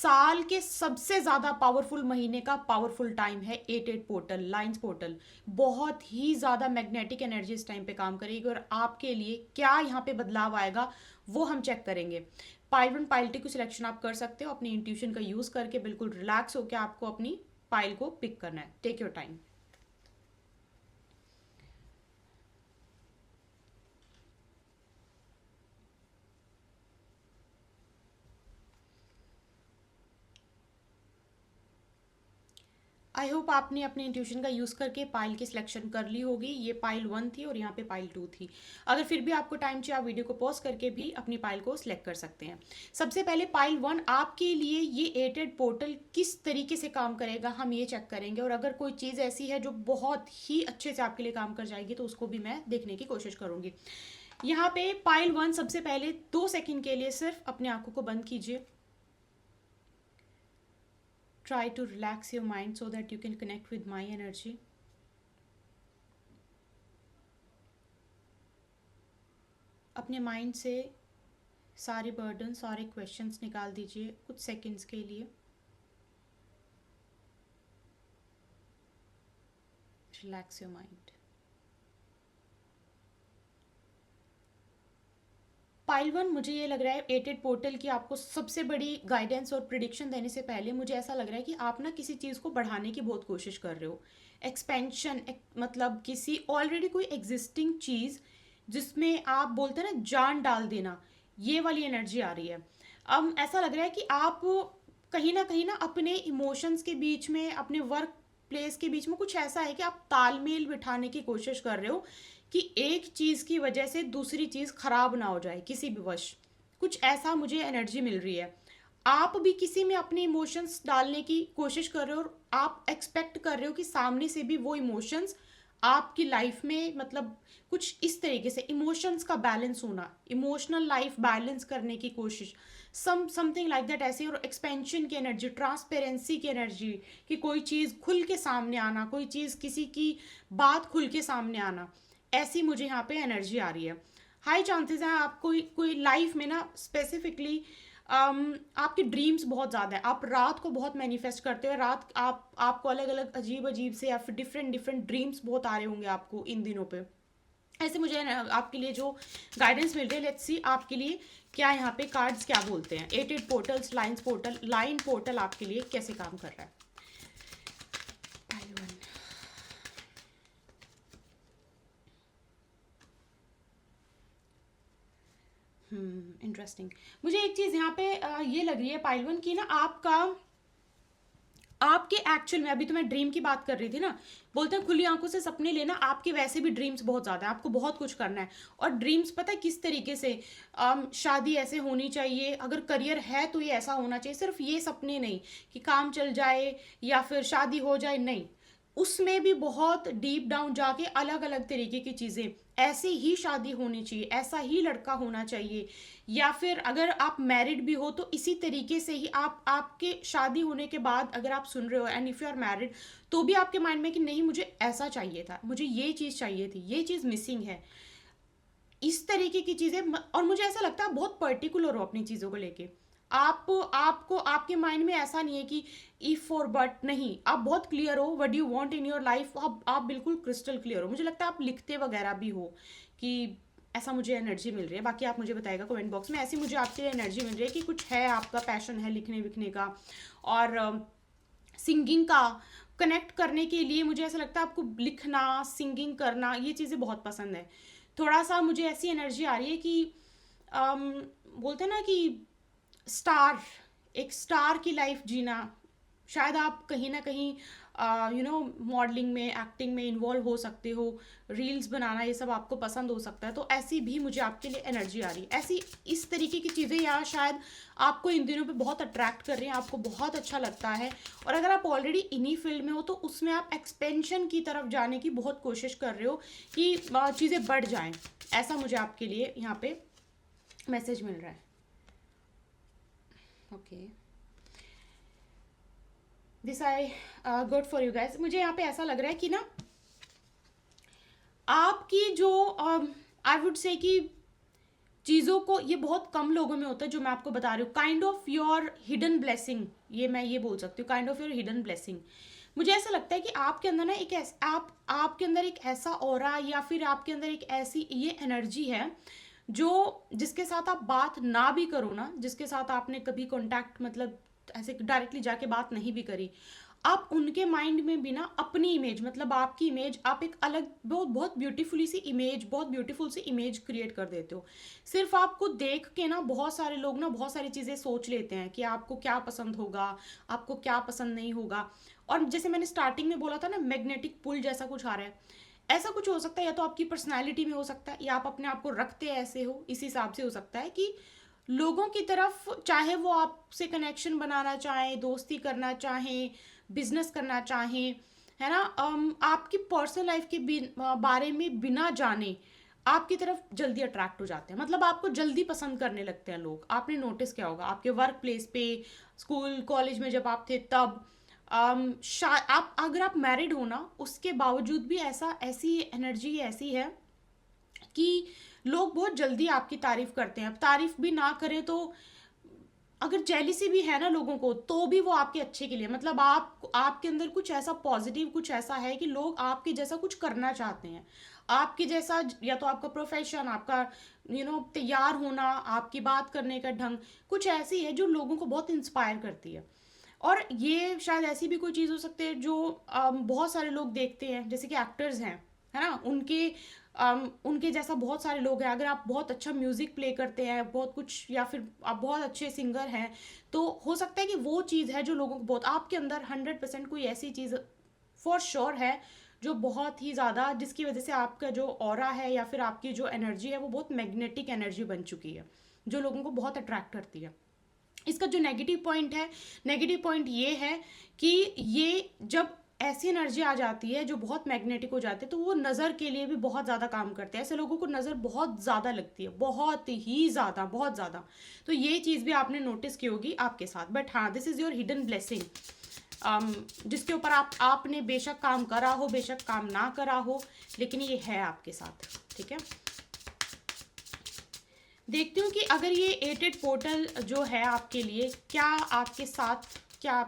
साल के सबसे ज़्यादा पावरफुल महीने का पावरफुल टाइम है 8-8 पोर्टल, लाइंस पोर्टल। बहुत ही ज़्यादा मैग्नेटिक एनर्जी इस टाइम पे काम करेगी और आपके लिए क्या यहाँ पे बदलाव आएगा वो हम चेक करेंगे। पाइल 1 पाइल 2 की सिलेक्शन आप कर सकते हो अपनी इंट्यूशन का यूज़ करके। बिल्कुल रिलैक्स होकर आपको अपनी पाइल को पिक करना है। Take your time. I hope आपने अपने इंट्यूशन का यूज़ करके पाइल की सिलेक्शन कर ली होगी। ये पाइल 1 थी और यहाँ पे पाइल 2 थी। अगर फिर भी आपको टाइम चाहिए आप वीडियो को पॉज करके भी अपनी पाइल को सिलेक्ट कर सकते हैं। सबसे पहले पाइल 1 आपके लिए ये 8-8 पोर्टल किस तरीके से काम करेगा हम ये चेक करेंगे। और अगर कोई चीज़ ऐसी है जो बहुत ही अच्छे से आपके लिए काम कर जाएगी तो उसको भी मैं देखने की कोशिश करूँगी। यहाँ पे पाइल 1 सबसे पहले 2 सेकेंड के लिए सिर्फ अपनी आंखों को बंद कीजिए। Try to relax your mind so that you can connect with my energy. अपने माइंड से सारे बर्डन, सारे क्वेश्चंस निकाल दीजिए कुछ सेकंड्स के लिए। Relax your mind. पाइल 1 मुझे ये लग रहा है 8-8 पोर्टल की आपको सबसे बड़ी गाइडेंस और प्रिडिक्शन देने से पहले मुझे ऐसा लग रहा है कि आप ना किसी चीज़ को बढ़ाने की बहुत कोशिश कर रहे हो। एक्सपेंशन, मतलब किसी ऑलरेडी कोई एग्जिस्टिंग चीज़ जिसमें आप बोलते हैं ना जान डाल देना, ये वाली एनर्जी आ रही है। अब ऐसा लग रहा है कि आप कहीं ना अपने इमोशंस के बीच में, अपने वर्क प्लेस के बीच में कुछ ऐसा है कि आप तालमेल बिठाने की कोशिश कर रहे हो कि एक चीज़ की वजह से दूसरी चीज़ खराब ना हो जाए किसी भी वश। कुछ ऐसा मुझे एनर्जी मिल रही है। आप भी किसी में अपने इमोशंस डालने की कोशिश कर रहे हो और आप एक्सपेक्ट कर रहे हो कि सामने से भी वो इमोशंस आपकी लाइफ में, मतलब कुछ इस तरीके से इमोशंस का बैलेंस होना, इमोशनल लाइफ बैलेंस करने की कोशिश, समथिंग लाइक दैट। ऐसे और एक्सपेंशन की एनर्जी, ट्रांसपेरेंसी की एनर्जी, कि कोई चीज़ खुल के सामने आना, कोई चीज़, किसी की बात खुल के सामने आना, ऐसी मुझे यहाँ पे एनर्जी आ रही है। हाई चांसेस हैं आप कोई लाइफ में ना स्पेसिफिकली आपके ड्रीम्स बहुत ज़्यादा है। आप रात को बहुत मैनिफेस्ट करते हो। रात आपको अलग अलग अजीब अजीब से या फिर डिफरेंट डिफरेंट ड्रीम्स बहुत आ रहे होंगे आपको इन दिनों पे। ऐसे मुझे आपके लिए जो गाइडेंस मिल रही है, लेट्स सी आपके लिए क्या यहाँ पे कार्ड्स क्या बोलते हैं। 8-8 पोर्टल्स, लाइन पोर्टल आपके लिए कैसे काम कर रहा है। इंटरेस्टिंग। मुझे एक चीज़ यहाँ पे ये लग रही है पाइल 1 की ना, आपके एक्चुअल में, अभी तो मैं ड्रीम की बात कर रही थी ना, बोलते हैं खुली आंखों से सपने लेना। आपके वैसे भी ड्रीम्स बहुत ज़्यादा है, आपको बहुत कुछ करना है। और ड्रीम्स पता है किस तरीके से, शादी ऐसे होनी चाहिए, अगर करियर है तो ये ऐसा होना चाहिए। सिर्फ ये सपने नहीं कि काम चल जाए या फिर शादी हो जाए, नहीं, उसमें भी बहुत डीप डाउन जाके अलग अलग तरीके की चीज़ें, ऐसे ही शादी होनी चाहिए, ऐसा ही लड़का होना चाहिए। या फिर अगर आप मैरिड भी हो तो इसी तरीके से ही आपके शादी होने के बाद अगर आप सुन रहे हो and if you are married, तो भी आपके माइंड में कि नहीं मुझे ऐसा चाहिए था, मुझे ये चीज़ चाहिए थी, ये चीज़ मिसिंग है, इस तरीके की चीज़ें। और मुझे ऐसा लगता है बहुत पर्टिकुलर हो अपनी चीज़ों को लेके। आपको आपके माइंड में ऐसा नहीं है कि इफ और बट, नहीं, आप बहुत क्लियर हो what you want in your life. आप बिल्कुल क्रिस्टल क्लियर हो। मुझे लगता है आप लिखते वगैरह भी हो कि ऐसा मुझे एनर्जी मिल रही है। बाकी आप मुझे बताइएगा कमेंट बॉक्स में। ऐसी मुझे आपके एनर्जी मिल रही है कि कुछ है, आपका पैशन है लिखने विखने का और सिंगिंग का, कनेक्ट करने के लिए। मुझे ऐसा लगता है आपको लिखना, सिंगिंग करना, ये चीज़ें बहुत पसंद है। थोड़ा सा मुझे ऐसी एनर्जी आ रही है कि बोलते हैं ना कि स्टार, एक स्टार की लाइफ जीना। शायद आप कहीं ना कहीं मॉडलिंग में, एक्टिंग में इन्वॉल्व हो सकते हो, रील्स बनाना, ये सब आपको पसंद हो सकता है। तो ऐसी भी मुझे आपके लिए एनर्जी आ रही है। ऐसी इस तरीके की चीज़ें यहाँ शायद आपको इन दिनों पे बहुत अट्रैक्ट कर रही हैं, आपको बहुत अच्छा लगता है। और अगर आप ऑलरेडी इन्हीं फील्ड में हो तो उसमें आप एक्सपेंशन की तरफ जाने की बहुत कोशिश कर रहे हो कि चीज़ें बढ़ जाएं। ऐसा मुझे आपके लिए यहाँ पे मैसेज मिल रहा है। Okay, this I good for you guys. मुझे यहाँ पे ऐसा लग रहा है कि ना आपकी जो आई वुड से कि चीज़ों को, ये बहुत कम लोगों में होता है जो मैं आपको बता रही हूँ, kind of your hidden blessing, ये मैं ये बोल सकती हूँ, kind of your hidden blessing. मुझे ऐसा लगता है कि आपके अंदर ना एक आपके अंदर एक ऐसा ऑरा या फिर आपके अंदर एक ऐसी ये एनर्जी है जो, जिसके साथ आप बात ना भी करो ना, जिसके साथ आपने कभी कांटेक्ट मतलब ऐसे डायरेक्टली जाके बात नहीं भी करी, आप उनके माइंड में भी ना अपनी इमेज, मतलब आपकी इमेज, आप एक अलग बहुत बहुत ब्यूटीफुली सी इमेज, बहुत ब्यूटीफुल सी इमेज क्रिएट कर देते हो। सिर्फ आपको देख के ना बहुत सारे लोग ना बहुत सारी चीज़ें सोच लेते हैं कि आपको क्या पसंद होगा, आपको क्या पसंद नहीं होगा। और जैसे मैंने स्टार्टिंग में बोला था ना, मैग्नेटिक पुल जैसा कुछ आ रहा है, ऐसा कुछ हो सकता है, या तो आपकी पर्सनैलिटी में हो सकता है, या आप अपने आप को रखते ऐसे हो, इस हिसाब से हो सकता है कि लोगों की तरफ, चाहे वो आपसे कनेक्शन बनाना चाहें, दोस्ती करना चाहें, बिजनेस करना चाहें, है ना, आपकी पर्सनल लाइफ के बारे में बिना जाने आपकी तरफ जल्दी अट्रैक्ट हो जाते हैं, मतलब आपको जल्दी पसंद करने लगते हैं लोग। आपने नोटिस किया होगा आपके वर्क प्लेस पे, स्कूल कॉलेज में जब आप थे तब, आप अगर आप मैरिड हो ना, उसके बावजूद भी ऐसी एनर्जी ऐसी है कि लोग बहुत जल्दी आपकी तारीफ करते हैं। अब तारीफ भी ना करें तो, अगर जेलिसी भी है ना लोगों को, तो भी वो आपके अच्छे के लिए, मतलब आपके अंदर कुछ ऐसा पॉजिटिव, कुछ ऐसा है कि लोग आपके जैसा कुछ करना चाहते हैं, आपके जैसा, या तो आपका प्रोफेशन, आपका तैयार होना, आपकी बात करने का ढंग, कुछ ऐसी है जो लोगों को बहुत इंस्पायर करती है। और ये शायद ऐसी भी कोई चीज़ हो सकती है जो बहुत सारे लोग देखते हैं, जैसे कि एक्टर्स हैं, है ना, उनके जैसा बहुत सारे लोग हैं। अगर आप बहुत अच्छा म्यूज़िक प्ले करते हैं, बहुत कुछ, या फिर आप बहुत अच्छे सिंगर हैं, तो हो सकता है कि वो चीज़ है जो लोगों को बहुत, आपके अंदर 100% कोई ऐसी चीज़ फॉर श्योर है जो बहुत ही ज़्यादा, जिसकी वजह से आपका जो ऑरा है या फिर आपकी जो एनर्जी है वो बहुत मैग्नेटिक एनर्जी बन चुकी है, जो लोगों को बहुत अट्रैक्ट करती है। इसका जो नेगेटिव पॉइंट है, नेगेटिव पॉइंट ये है कि ये जब ऐसी एनर्जी आ जाती है जो बहुत मैग्नेटिक हो जाती है, तो वो नज़र के लिए भी बहुत ज़्यादा काम करते हैं। ऐसे लोगों को नज़र बहुत ज़्यादा लगती है, बहुत ही ज़्यादा, बहुत ज़्यादा। तो ये चीज़ भी आपने नोटिस की होगी आपके साथ। बट हाँ, this is your hidden blessing, जिसके ऊपर आपने बेशक काम करा हो, बेशक काम ना करा हो, लेकिन ये है आपके साथ, ठीक है। देखती हूँ कि अगर ये 88 पोर्टल जो है आपके लिए, क्या आपके साथ, क्या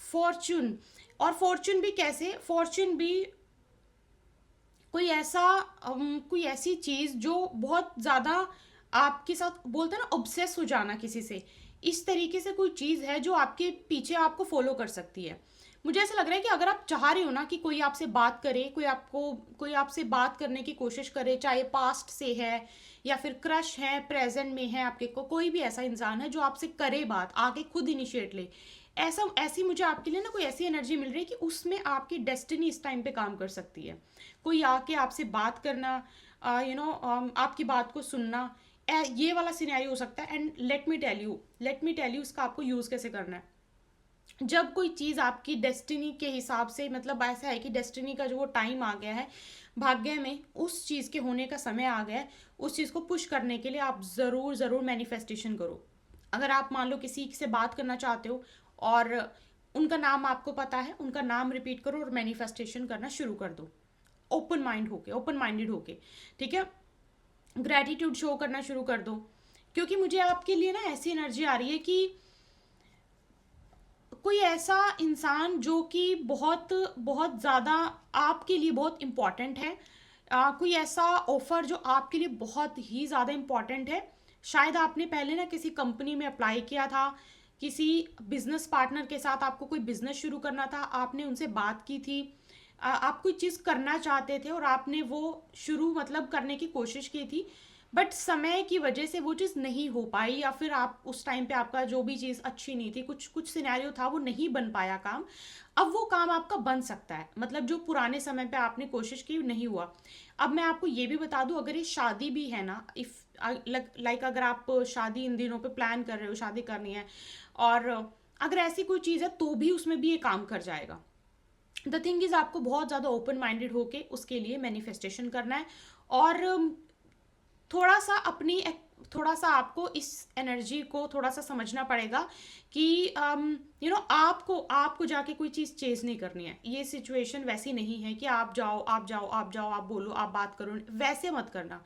फॉर्चून, और फॉर्चून भी कैसे, फॉर्चून भी कोई ऐसी चीज़ जो बहुत ज़्यादा आपके साथ, बोलते हैं ना ऑब्सेस हो जाना किसी से, इस तरीके से कोई चीज़ है जो आपके पीछे आपको फॉलो कर सकती है। मुझे ऐसा लग रहा है कि अगर आप चाह रहे हो ना कि कोई आपसे बात करे, कोई आपसे बात करने की कोशिश करे, चाहे पास्ट से है या फिर क्रश है, प्रेजेंट में है, आपके को कोई भी ऐसा इंसान है जो आपसे करे बात, आके खुद इनिशिएट ले, ऐसी मुझे आपके लिए ना कोई ऐसी एनर्जी मिल रही है कि उसमें आपकी डेस्टिनी इस टाइम पे काम कर सकती है। कोई आके आपसे बात करना, आपकी बात को सुनना, ये वाला सिनेरियो हो सकता है। And let me tell you इसका आपको यूज़ कैसे करना है। जब कोई चीज़ आपकी डेस्टिनी के हिसाब से, मतलब ऐसा है कि डेस्टिनी का जो वो टाइम आ गया है, भाग्य में उस चीज़ के होने का समय आ गया है, उस चीज़ को पुश करने के लिए आप ज़रूर मैनिफेस्टेशन करो। अगर आप मान लो किसी से बात करना चाहते हो और उनका नाम आपको पता है, उनका नाम रिपीट करो और मैनिफेस्टेशन करना शुरू कर दो, ओपन माइंडेड होके, ठीक है। ग्रैटिट्यूड शो करना शुरू कर दो, क्योंकि मुझे आपके लिए ना ऐसी एनर्जी आ रही है कि कोई ऐसा इंसान जो कि बहुत बहुत ज़्यादा आपके लिए बहुत इम्पॉर्टेंट है, कोई ऐसा ऑफर जो आपके लिए बहुत ही ज़्यादा इम्पॉर्टेंट है। शायद आपने पहले ना किसी कंपनी में अप्लाई किया था, किसी बिजनेस पार्टनर के साथ आपको कोई बिजनेस शुरू करना था, आपने उनसे बात की थी, आप कोई चीज़ करना चाहते थे और आपने वो शुरू मतलब करने की कोशिश की थी, बट समय की वजह से वो चीज़ नहीं हो पाई, या फिर आप उस टाइम पे आपका जो भी चीज़ अच्छी नहीं थी, कुछ सिनेरियो था, वो नहीं बन पाया काम। अब वो काम आपका बन सकता है, मतलब जो पुराने समय पे आपने कोशिश की नहीं हुआ। अब मैं आपको ये भी बता दूं, अगर ये शादी भी है ना, इफ़ लाइक अगर आप शादी इन दिनों पे प्लान कर रहे हो, शादी करनी है, और अगर ऐसी कोई चीज़ है तो भी उसमें भी ये काम कर जाएगा। द थिंग इज़, आपको बहुत ज़्यादा ओपन माइंडेड होके उसके लिए मैनिफेस्टेशन करना है, और थोड़ा सा अपनी थोड़ा सा आपको इस एनर्जी को थोड़ा सा समझना पड़ेगा कि आपको आपको जाके कोई चीज़ चेज नहीं करनी है। ये सिचुएशन वैसी नहीं है कि आप जाओ आप जाओ आप जाओ, आप बोलो, आप बात करो, वैसे मत करना।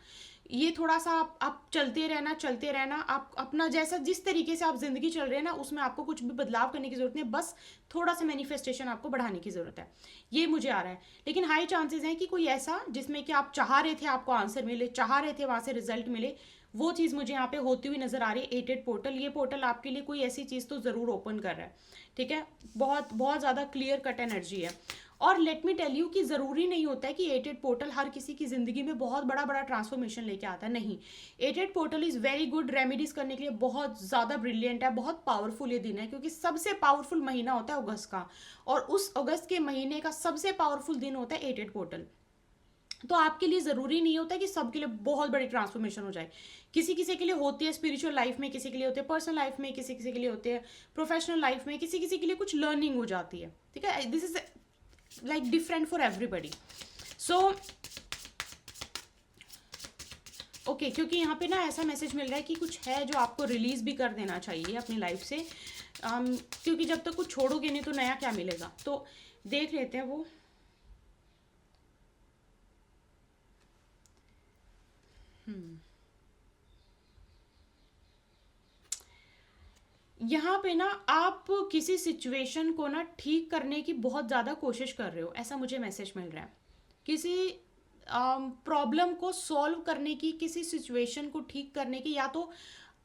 ये थोड़ा सा आप चलते रहना। आप अपना जैसा जिस तरीके से आप जिंदगी चल रहे हैं ना, उसमें आपको कुछ भी बदलाव करने की जरूरत नहीं है, बस थोड़ा सा मैनिफेस्टेशन आपको बढ़ाने की जरूरत है। ये मुझे आ रहा है। लेकिन हाई चांसेस हैं कि कोई ऐसा जिसमें कि आप चाह रहे थे आपको आंसर मिले, चाह रहे थे वहां से रिजल्ट मिले, वो चीज़ मुझे यहाँ पे होती हुई नजर आ रही है। 8 पोर्टल, ये पोर्टल आपके लिए कोई ऐसी चीज़ तो ज़रूर ओपन कर रहा है। ठीक है, बहुत बहुत ज़्यादा क्लियर कट एनर्जी है। और लेट मी टेल यू कि ज़रूरी नहीं होता है कि 8 पोर्टल हर किसी की ज़िंदगी में बहुत बड़ा बड़ा ट्रांसफॉर्मेशन लेके आता है। नहीं, 8 portal is very good, remedies करने के लिए बहुत ज़्यादा ब्रिलियंट है, बहुत पावरफुल ये दिन है, क्योंकि सबसे पावरफुल महीना होता है अगस्त का, और उस अगस्त के महीने का सबसे पावरफुल दिन होता है 8 पोर्टल। तो आपके लिए ज़रूरी नहीं होता कि सबके लिए बहुत बड़ी ट्रांसफॉर्मेशन हो जाए। किसी किसी के लिए होती है स्पिरिचुअल लाइफ में, किसी के लिए होते हैं पर्सनल लाइफ में, किसी किसी के लिए होते हैं प्रोफेशनल लाइफ में, किसी किसी के लिए कुछ लर्निंग हो जाती है। ठीक है, this is like different for everybody. So okay, क्योंकि यहाँ पे ना ऐसा मैसेज मिल रहा है कि कुछ है जो आपको रिलीज भी कर देना चाहिए अपनी लाइफ से, क्योंकि जब तक कुछ छोड़ोगे नहीं तो नया क्या मिलेगा। तो देख लेते हैं वो। यहाँ पे ना आप किसी सिचुएशन को ना ठीक करने की बहुत ज़्यादा कोशिश कर रहे हो, ऐसा मुझे मैसेज मिल रहा है। किसी प्रॉब्लम को सॉल्व करने की, किसी सिचुएशन को ठीक करने की, या तो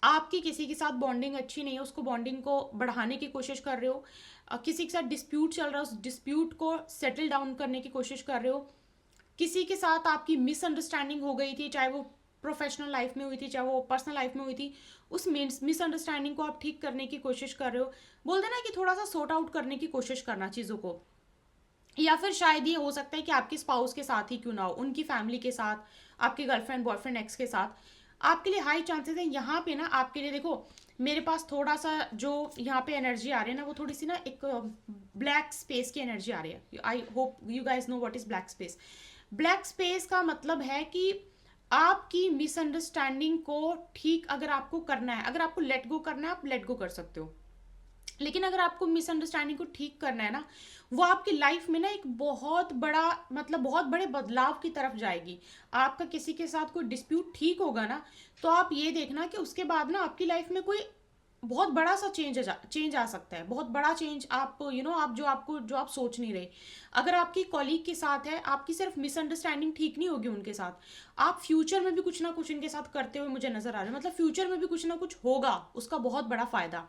आपकी किसी के साथ बॉन्डिंग अच्छी नहीं है, उसको बॉन्डिंग को बढ़ाने की कोशिश कर रहे हो। किसी के साथ डिस्प्यूट चल रहा है, उस डिस्प्यूट को सेटल डाउन करने की कोशिश कर रहे हो। किसी के साथ आपकी मिसअंडरस्टैंडिंग हो गई थी, चाहे वो प्रोफेशनल लाइफ में हुई थी, चाहे वो पर्सनल लाइफ में हुई थी, उस मिसअंडरस्टैंडिंग को आप ठीक करने की कोशिश कर रहे हो। बोलते ना कि थोड़ा सा सॉर्ट आउट करने की कोशिश करना चीज़ों को। या फिर शायद ये हो सकता है कि आपके स्पाउस के साथ ही क्यों ना हो, उनकी फैमिली के साथ, आपके गर्लफ्रेंड बॉयफ्रेंड एक्स के साथ, आपके लिए हाई चांसेस है यहाँ पे ना आपके लिए। देखो मेरे पास थोड़ा सा जो यहाँ पे एनर्जी आ रही है ना, वो थोड़ी सी ना एक ब्लैक स्पेस की एनर्जी आ रही है। I hope you guys know what is black space. Black space का मतलब है कि आपकी मिसअंडरस्टैंडिंग को ठीक अगर आपको करना है, अगर आपको लेट गो करना है, आप लेट गो कर सकते हो। लेकिन अगर आपको मिसअंडरस्टैंडिंग को ठीक करना है ना, वो आपकी लाइफ में ना एक बहुत बड़ा, मतलब बहुत बड़े बदलाव की तरफ जाएगी। आपका किसी के साथ कोई डिस्प्यूट ठीक होगा ना, तो आप ये देखना कि उसके बाद ना आपकी लाइफ में कोई बहुत बड़ा सा चेंज आ सकता है। बहुत बड़ा चेंज आप जो आप सोच नहीं रहे। अगर आपकी कॉलीग के साथ है, आपकी सिर्फ मिसअंडरस्टैंडिंग ठीक नहीं होगी उनके साथ, आप फ्यूचर में भी कुछ ना कुछ इनके साथ करते हुए मुझे नजर आ रहे हैं। मतलब फ्यूचर में भी कुछ ना कुछ होगा, उसका बहुत बड़ा फायदा।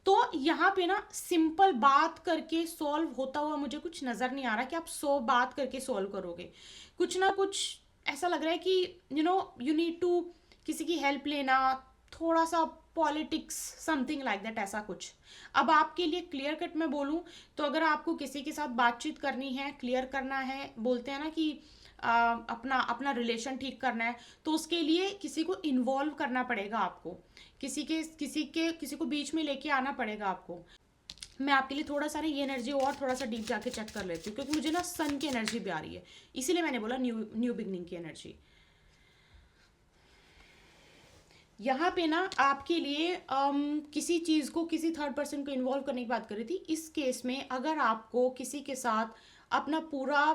तो यहाँ पे ना सिंपल बात करके सॉल्व होता हुआ मुझे कुछ नजर नहीं आ रहा कि आप बात करके सॉल्व करोगे। कुछ ना कुछ ऐसा लग रहा है कि यू नीड टू किसी की हेल्प लेना, थोड़ा सा पॉलिटिक्स, समथिंग लाइक दैट, ऐसा कुछ। अब आपके लिए क्लियर कट मैं बोलूं तो अगर आपको किसी के साथ बातचीत करनी है, क्लियर करना है, बोलते हैं ना कि अपना अपना रिलेशन ठीक करना है, तो उसके लिए किसी को इन्वॉल्व करना पड़ेगा आपको, किसी को बीच में लेके आना पड़ेगा आपको। मैं आपके लिए थोड़ा सा ना ये एनर्जी और थोड़ा सा डीप जाके चेक कर लेती हूँ, क्योंकि मुझे ना सन की एनर्जी भी आ रही है, इसीलिए मैंने बोला न्यू बिगनिंग की एनर्जी। यहाँ पे ना आपके लिए किसी चीज़ को, किसी थर्ड पर्सन को इन्वॉल्व करने की बात कर रही थी। इस केस में अगर आपको किसी के साथ अपना पूरा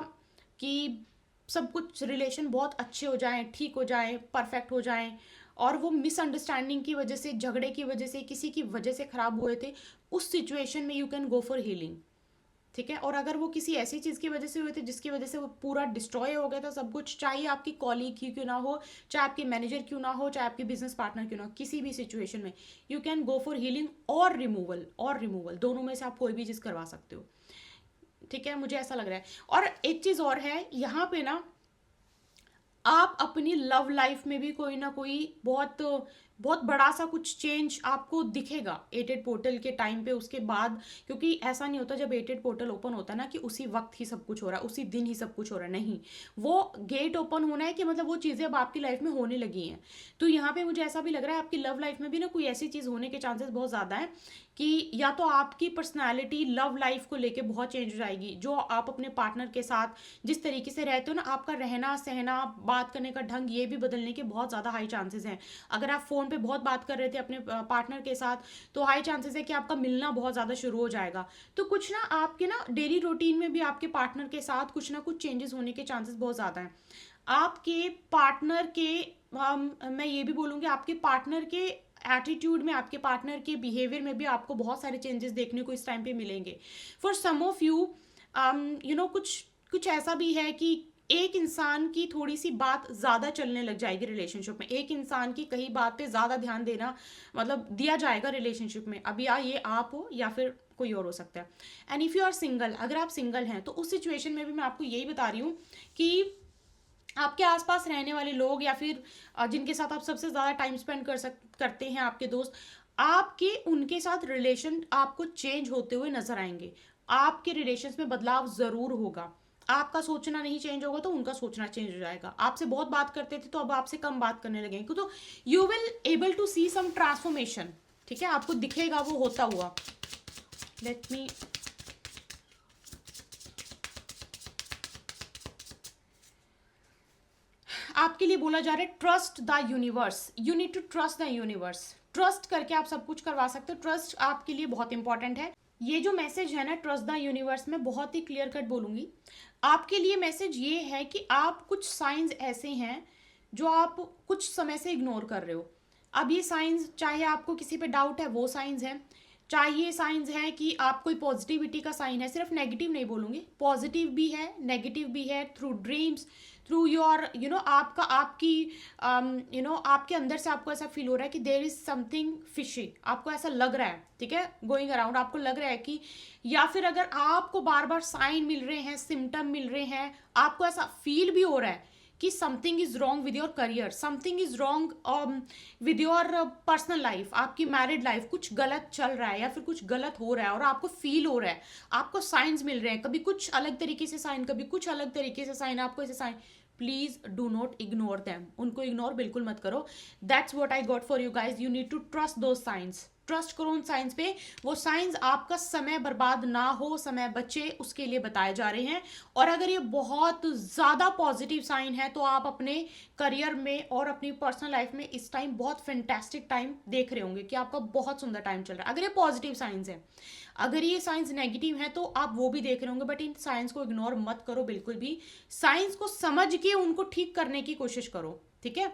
कि सब कुछ रिलेशन बहुत अच्छे हो जाएं, ठीक हो जाएं, परफेक्ट हो जाएं, और वो मिसअंडरस्टैंडिंग की वजह से, झगड़े की वजह से, किसी की वजह से खराब हुए थे, उस सिचुएशन में you can go for healing. ठीक है, और अगर वो किसी ऐसी चीज़ की वजह से हुए थे जिसकी वजह से वो पूरा डिस्ट्रॉय हो गया था सब कुछ, चाहे आपकी कॉलीग ही क्यों ना हो, चाहे आपके मैनेजर क्यों ना हो, चाहे आपके बिजनेस पार्टनर क्यों ना हो, किसी भी सिचुएशन में you can go for healing और रिमूवल दोनों में से आप कोई भी चीज़ करवा सकते हो। ठीक है, मुझे ऐसा लग रहा है। और एक चीज़ और है यहाँ पे ना, आप अपनी लव लाइफ में भी कोई ना कोई बहुत बहुत बड़ा सा कुछ चेंज आपको दिखेगा एटेड पोर्टल के टाइम पे, उसके बाद। क्योंकि ऐसा नहीं होता जब एटेड पोर्टल ओपन होता है ना कि उसी वक्त ही सब कुछ हो रहा है, उसी दिन ही सब कुछ हो रहा है, नहीं। वो गेट ओपन होना है कि मतलब वो चीज़ें अब आपकी लाइफ में होने लगी हैं। तो यहाँ पे मुझे ऐसा भी लग रहा है आपकी लव लाइफ में भी ना कोई ऐसी चीज़ होने के चांसेस बहुत ज़्यादा है कि या तो आपकी पर्सनालिटी लव लाइफ को लेके बहुत चेंज हो जाएगी। जो आप अपने पार्टनर के साथ जिस तरीके से रहते हो ना, आपका रहना सहना, बात करने का ढंग, ये भी बदलने के बहुत ज़्यादा हाई चांसेस हैं। अगर आप फ़ोन पे बहुत बात कर रहे थे अपने पार्टनर के साथ, तो हाई चांसेस है कि आपका मिलना बहुत ज़्यादा शुरू हो जाएगा। तो कुछ ना आपके ना डेली रूटीन में भी आपके पार्टनर के साथ कुछ ना कुछ चेंजेस होने के चांसेस बहुत ज़्यादा हैं। आपके पार्टनर के मैं ये भी बोलूँगी आपके पार्टनर के एटीट्यूड में, आपके पार्टनर के बिहेवियर में भी आपको बहुत सारे चेंजेस देखने को इस टाइम पे मिलेंगे। फॉर सम ऑफ यू कुछ कुछ ऐसा भी है कि एक इंसान की थोड़ी सी बात ज़्यादा चलने लग जाएगी रिलेशनशिप में, एक इंसान की कहीं बात पे ज़्यादा ध्यान देना मतलब दिया जाएगा रिलेशनशिप में। अब या ये आप हो या फिर कोई और हो सकता है। And if you are single, अगर आप सिंगल हैं तो उस सिचुएशन में भी मैं आपको यही बता रही हूँ कि आपके आसपास रहने वाले लोग या फिर जिनके साथ आप सबसे ज़्यादा टाइम स्पेंड करते हैं, आपके दोस्त, आपके उनके साथ रिलेशन आपको चेंज होते हुए नजर आएंगे। आपके रिलेशंस में बदलाव ज़रूर होगा। आपका सोचना नहीं चेंज होगा तो उनका सोचना चेंज हो जाएगा। आपसे बहुत बात करते थे तो अब आपसे कम बात करने लगेंगे, तो you will able to see some transformation. ठीक है, आपको दिखेगा वो होता हुआ। लेट मी आपके लिए बोला जा रहा है trust the universe, you need to trust the universe. Trust करके आप सब कुछ करवा सकते हो। ट्रस्ट आपके लिए बहुत इंपॉर्टेंट है। ये जो मैसेज है ना ट्रस्ट द यूनिवर्स में, बहुत ही क्लियर कट बोलूंगी आपके लिए। मैसेज ये है कि आप कुछ साइंस ऐसे हैं जो आप कुछ समय से इग्नोर कर रहे हो। अब ये साइंस, चाहे आपको किसी पे डाउट है वो साइंस है, चाहे ये साइंस है कि आप कोई पॉजिटिविटी का साइन है, सिर्फ नेगेटिव नहीं बोलूंगी, पॉजिटिव भी है नेगेटिव भी है। थ्रू ड्रीम्स, थ्रू योर आपका आपकी आपके अंदर से आपको ऐसा फील हो रहा है कि देयर इज समथिंग फिशी, आपको ऐसा लग रहा है, ठीक है, गोइंग अराउंड, आपको लग रहा है कि, या फिर अगर आपको बार बार साइन मिल रहे हैं, सिम्टम मिल रहे हैं, आपको ऐसा फील भी हो रहा है कि something is wrong with your career, something is wrong with your personal life, आपकी मैरिड लाइफ, कुछ गलत चल रहा है या फिर कुछ गलत हो रहा है और आपको फील हो रहा है, आपको साइंस मिल रहे हैं, कभी कुछ अलग तरीके से साइन, कभी कुछ अलग तरीके से साइन, आपको ऐसे sign, please do not ignore them. उनको इग्नोर बिल्कुल मत करो। That's what I got for you guys. You need to trust the signs. ट्रस्ट करो उन साइंस पे। वो साइंस आपका समय बर्बाद ना हो, समय बचे, उसके लिए बताए जा रहे हैं। और अगर ये बहुत ज्यादा पॉजिटिव साइन है तो आप अपने करियर में और अपनी पर्सनल लाइफ में इस टाइम बहुत फैंटास्टिक टाइम देख रहे होंगे कि आपका बहुत सुंदर टाइम चल रहा है, अगर ये पॉजिटिव साइंस है। अगर ये साइंस नेगेटिव है तो आप वो भी देख रहे होंगे, बट इन साइंस को इग्नोर मत करो बिल्कुल भी। साइंस को समझ के उनको ठीक करने की कोशिश करो, ठीक है।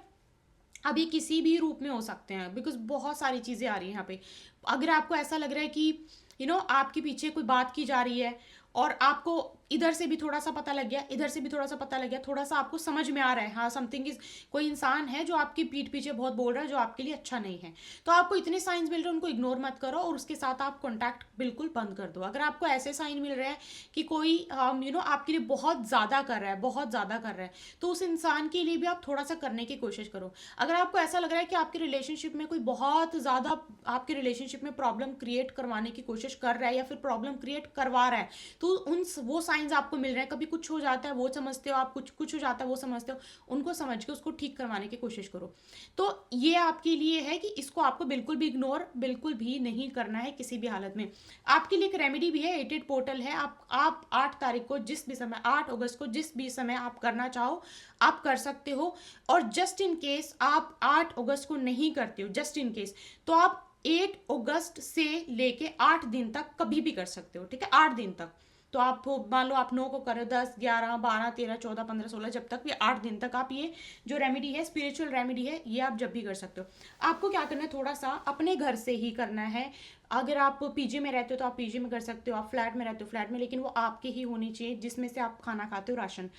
अब ये किसी भी रूप में हो सकते हैं, बिकॉज बहुत सारी चीज़ें आ रही हैं यहाँ पे। अगर आपको ऐसा लग रहा है कि आपके पीछे कोई बात की जा रही है और आपको इधर से भी थोड़ा सा पता लग गया, इधर से भी थोड़ा सा पता लग गया, थोड़ा सा आपको समझ में आ रहा है, हाँ समथिंग इज, कोई इंसान है जो आपकी पीठ पीछे बहुत बोल रहा है जो आपके लिए अच्छा नहीं है, तो आपको इतने साइंस मिल रहे हैं, उनको इग्नोर मत करो और उसके साथ आप कॉन्टैक्ट बिल्कुल बंद कर दो। अगर आपको ऐसे साइन मिल रहे हैं कि कोई आपके लिए बहुत ज़्यादा कर रहा है, बहुत ज़्यादा कर रहा है, तो उस इंसान के लिए भी आप थोड़ा सा करने की कोशिश करो। अगर आपको ऐसा लग रहा है कि आपके रिलेशनशिप में कोई बहुत ज़्यादा आपके रिलेशनशिप में प्रॉब्लम क्रिएट करवाने की कोशिश कर रहा है या फिर प्रॉब्लम क्रिएट करवा रहा है, तो वो साइंस आपको मिल रहे हैं। कभी कुछ हो जाता है वो समझते हो आप, कुछ हो जाता है वो समझते हो, उनको समझ के उसको ठीक करवाने की कोशिश करो। तो ये आपके लिए है कि इसको आपको बिल्कुल भी इग्नोर बिल्कुल भी नहीं करना है किसी भी हालत में। आपके लिए एक रेमेडी भी है, एटेड पोर्टल है। आप 8 तारीख को जिस भी समय, 8 अगस्त को जिस भी समय आप करना चाहो आप कर सकते हो। और जस्ट इन केस आप 8 अगस्त को नहीं करते हो, जस्ट इन केस, तो आप 8 अगस्त से लेके 8 दिन तक कभी भी कर सकते हो, ठीक है, 8 दिन तक। तो आप मान लो आप 9 को करो, 10, 11, 12, 13, 14, 15, 16, जब तक भी 8 दिन तक आप ये जो रेमेडी है, स्पिरिचुअल रेमेडी है, ये आप जब भी कर सकते हो। आपको क्या करना है, थोड़ा सा अपने घर से ही करना है। अगर आप पीजी में रहते हो तो आप पीजी में कर सकते हो, आप फ्लैट में रहते हो फ्लैट में, लेकिन वो आपकी ही होनी चाहिए जिसमें से आप खाना खाते हो, राशन।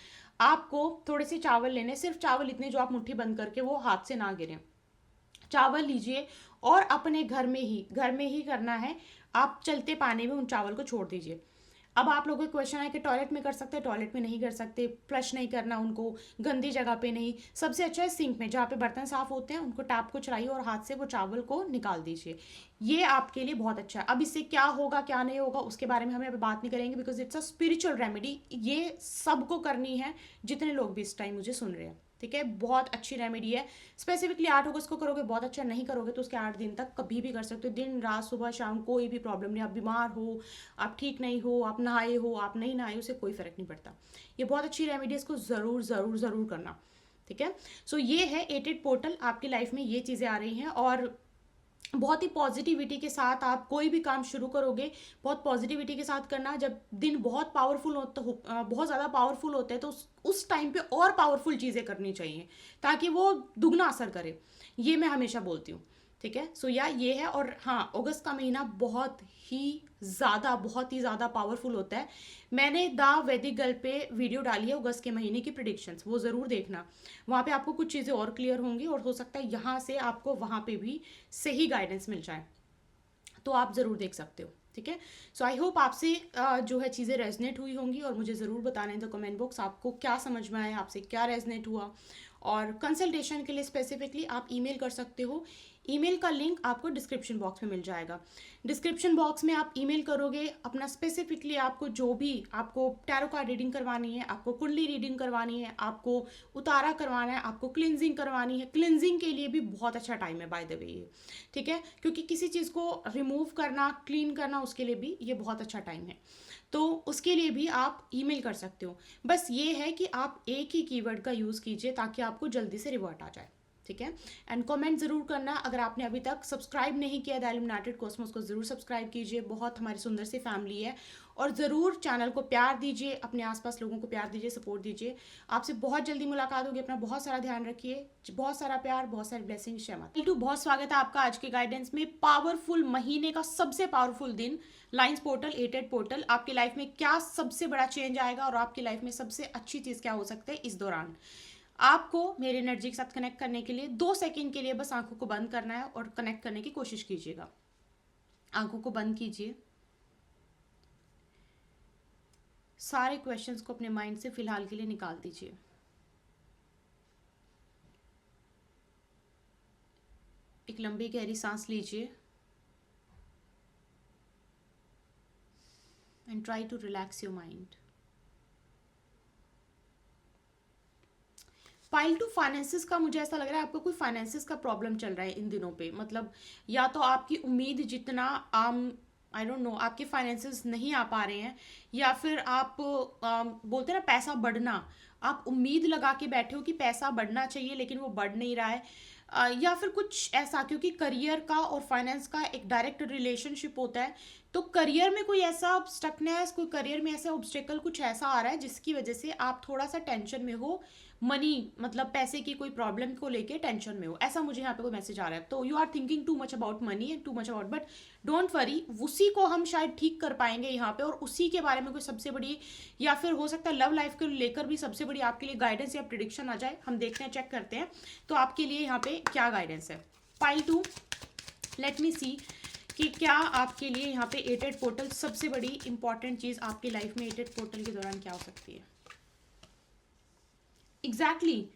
आपको थोड़े से चावल लेने, सिर्फ चावल इतने जो आप मुट्ठी बंद करके वो हाथ से ना गिरे, चावल लीजिए और अपने घर में ही करना है। आप चलते पानी में उन चावल को छोड़ दीजिए। अब आप लोगों को क्वेश्चन है कि टॉयलेट में कर सकते हैं, टॉयलेट में नहीं कर सकते, फ्लश नहीं करना उनको, गंदी जगह पे नहीं। सबसे अच्छा है सिंक में, जहाँ पे बर्तन साफ होते हैं उनको टैप को चलाइए और हाथ से वो चावल को निकाल दीजिए। ये आपके लिए बहुत अच्छा है। अब इससे क्या होगा क्या नहीं होगा उसके बारे में हमें अभी बात नहीं करेंगे, because it's a spiritual remedy. ये सबको करनी है जितने लोग भी इस टाइम मुझे सुन रहे हैं, ठीक है। बहुत अच्छी रेमेडी है। स्पेसिफिकली 8 अगस्त को करोगे बहुत अच्छा, नहीं करोगे तो उसके 8 दिन तक कभी भी कर सकते हो, दिन रात सुबह शाम कोई भी प्रॉब्लम नहीं। आप बीमार हो, आप ठीक नहीं हो, आप नहाए हो, आप नहीं नहाए हो, उससे कोई फर्क नहीं पड़ता। ये बहुत अच्छी रेमेडी है, इसको ज़रूर ज़रूर ज़रूर करना, ठीक है। सो ये है 88 पोर्टल, आपकी लाइफ में ये चीज़ें आ रही हैं और बहुत ही पॉजिटिविटी के साथ आप कोई भी काम शुरू करोगे, बहुत पॉजिटिविटी के साथ करना। जब दिन बहुत पावरफुल होता बहुत ज़्यादा पावरफुल होते हैं तो उस टाइम पे और पावरफुल चीज़ें करनी चाहिए ताकि वो दुगना असर करे। ये मैं हमेशा बोलती हूँ, ठीक है। सो या ये है। और हाँ, अगस्त का महीना बहुत ही ज़्यादा पावरफुल होता है। मैंने द वैदिक गर्ल पे वीडियो डाली है अगस्त के महीने की प्रिडिक्शंस, वो ज़रूर देखना। वहाँ पे आपको कुछ चीज़ें और क्लियर होंगी और हो सकता है यहाँ से आपको वहाँ पे भी सही गाइडेंस मिल जाए, तो आप ज़रूर देख सकते हो, ठीक है। सो आई होप आपसे जो है चीज़ें रेजनेट हुई होंगी और मुझे ज़रूर बताना इन द कमेंट बॉक्स आपको क्या समझ में आया, आपसे क्या रेजनेट हुआ। और कंसल्टेशन के लिए स्पेसिफिकली आप ईमेल कर सकते हो। ईमेल का लिंक आपको डिस्क्रिप्शन बॉक्स में मिल जाएगा। डिस्क्रिप्शन बॉक्स में आप ईमेल करोगे अपना स्पेसिफिकली आपको जो भी आपको टैरो कार्ड रीडिंग करवानी है, आपको कुंडली रीडिंग करवानी है, आपको उतारा करवाना है, आपको क्लिनजिंग करवानी है। क्लिनजिंग के लिए भी बहुत अच्छा टाइम है बाय द वे ये, ठीक है, क्योंकि किसी चीज़ को रिमूव करना, क्लीन करना, उसके लिए भी ये बहुत अच्छा टाइम है। तो उसके लिए भी आप ईमेल कर सकते हो। बस ये है कि आप एक ही कीवर्ड का यूज़ कीजिए ताकि आपको जल्दी से रिवर्ट आ जाए, ठीक है। एंड कमेंट ज़रूर करना। अगर आपने अभी तक सब्सक्राइब नहीं किया द इल्यूमिनेटेड कॉस्मोस को, ज़रूर सब्सक्राइब कीजिए। बहुत हमारी सुंदर सी फैमिली है और ज़रूर चैनल को प्यार दीजिए, अपने आसपास लोगों को प्यार दीजिए, सपोर्ट दीजिए। आपसे बहुत जल्दी मुलाकात होगी। अपना बहुत सारा ध्यान रखिए, बहुत सारा प्यार, बहुत सारी ब्लेसिंग। शमा टू बहुत स्वागत है आपका आज के गाइडेंस में। पावरफुल महीने का सबसे पावरफुल दिन, लाइंस पोर्टल, 88 पोर्टल। आपकी लाइफ में क्या सबसे बड़ा चेंज आएगा और आपकी लाइफ में सबसे अच्छी चीज़ क्या हो सकता है इस दौरान। आपको मेरी एनर्जी के साथ कनेक्ट करने के लिए 2 सेकंड के लिए बस आंखों को बंद करना है और कनेक्ट करने की कोशिश कीजिएगा। आंखों को बंद कीजिए। सारे क्वेश्चंस को अपने माइंड से फिलहाल के लिए निकाल दीजिए। एक लंबी गहरी सांस लीजिए and try to relax your mind. Pile to finances का मुझे ऐसा लग रहा है आपको कोई फाइनेंसिस का प्रॉब्लम चल रहा है इन दिनों पे। मतलब या तो आपकी उम्मीद जितना आई डोंट नो आपके फाइनेंसिस नहीं आ पा रहे हैं, या फिर आप बोलते हैं ना पैसा बढ़ना, आप उम्मीद लगा के बैठे हो कि पैसा बढ़ना चाहिए लेकिन वो बढ़ नहीं रहा है। या फिर कुछ ऐसा, क्योंकि करियर का और फाइनेंस का एक डायरेक्ट रिलेशनशिप होता है। तो करियर में कोई ऐसा स्टकनेस, कोई करियर में ऐसा ऑब्स्टेकल कुछ ऐसा आ रहा है जिसकी वजह से आप थोड़ा सा टेंशन में हो। मनी मतलब पैसे की कोई प्रॉब्लम को लेके टेंशन में हो, ऐसा मुझे यहाँ पे कोई मैसेज आ रहा है। तो you are thinking too much about money and too much about, but don't worry, उसी को हम शायद ठीक कर पाएंगे यहाँ पे। और उसी के बारे में कोई सबसे बड़ी, या फिर हो सकता है लव लाइफ को लेकर भी सबसे बड़ी आपके लिए गाइडेंस या प्रिडिक्शन आ जाए। हम देखते हैं, चेक करते हैं तो आपके लिए यहाँ पे क्या गाइडेंस है। पाइल टू, लेट मी सी कि क्या आपके लिए यहाँ पे 88 पोर्टल सबसे बड़ी इंपॉर्टेंट चीज़ आपकी लाइफ में 88 पोर्टल के दौरान क्या हो सकती है। एग्जैक्टली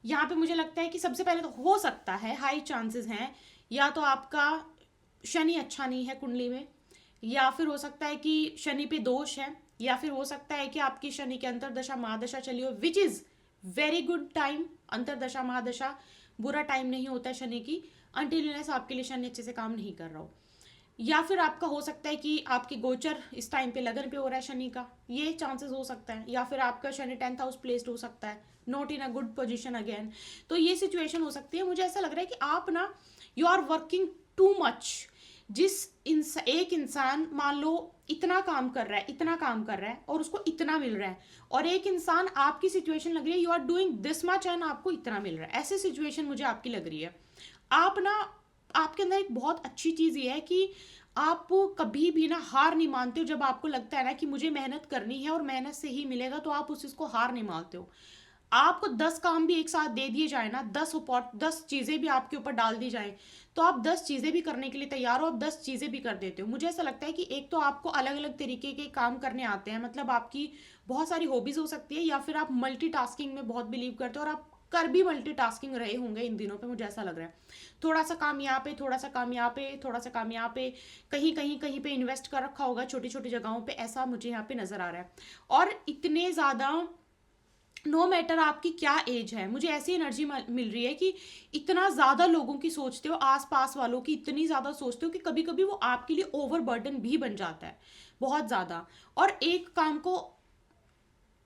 यहाँ पे मुझे लगता है कि सबसे पहले तो हो सकता है, हाई चांसेस हैं, या तो आपका शनि अच्छा नहीं है कुंडली में, या फिर हो सकता है कि शनि पे दोष है, या फिर हो सकता है कि आपकी शनि की अंतरदशा महादशा चली हो, which is very good time. अंतरदशा महादशा बुरा टाइम नहीं होता है शनि की, अनटिल अनलेस आपके लिए शनि अच्छे से काम नहीं कर रहा हो। या फिर आपका हो सकता है कि आपकी गोचर इस टाइम पे लगन पे हो रहा है शनि का, ये चांसेस हो सकता है। या फिर आपका शनि 10th हाउस प्लेस्ड हो सकता है, not in a good position again. तो ये सिचुएशन हो सकती है। मुझे ऐसा लग रहा है कि आप ना, you are working too much. एक इंसान मान लो इतना काम कर रहा है, इतना काम कर रहा है और उसको इतना मिल रहा है, और एक इंसान आपकी सिचुएशन लग रही है, you are doing this much and आपको इतना मिल रहा है। ऐसी सिचुएशन मुझे आपकी लग रही है। आप ना, आपके अंदर एक बहुत अच्छी चीज़ ये है कि आप कभी भी ना हार नहीं मानते हो। जब आपको लगता है ना कि मुझे मेहनत करनी है और मेहनत से ही मिलेगा, तो आप उस चीज़ को हार नहीं मानते हो। आपको 10 काम भी एक साथ दे दिए जाए ना, 10 चीज़ें भी आपके ऊपर डाल दी जाए, तो आप 10 चीज़ें भी करने के लिए तैयार हो, आप 10 चीज़ें भी कर देते हो। मुझे ऐसा लगता है कि एक तो आपको अलग अलग तरीके के काम करने आते हैं, मतलब आपकी बहुत सारी हॉबीज हो सकती है, या फिर आप मल्टीटास्किंग में बहुत बिलीव करते हो और आप कर भी मल्टीटास्किंग रहे होंगे इन दिनों पे, मुझे ऐसा लग रहा है। थोड़ा सा काम यहाँ पे, थोड़ा सा काम यहाँ पे, थोड़ा सा काम यहाँ पे, कहीं कहीं कहीं पे इन्वेस्ट कर रखा होगा छोटी छोटी जगहों पे, ऐसा मुझे यहाँ पे नजर आ रहा है। और इतने ज़्यादा, नो मैटर आपकी क्या एज है, मुझे ऐसी एनर्जी मिल रही है कि इतना ज़्यादा लोगों की सोचते हो, आस पास वालों की इतनी ज़्यादा सोचते हो कि कभी कभी वो आपके लिए ओवर बर्डन भी बन जाता है, बहुत ज़्यादा। और एक काम को,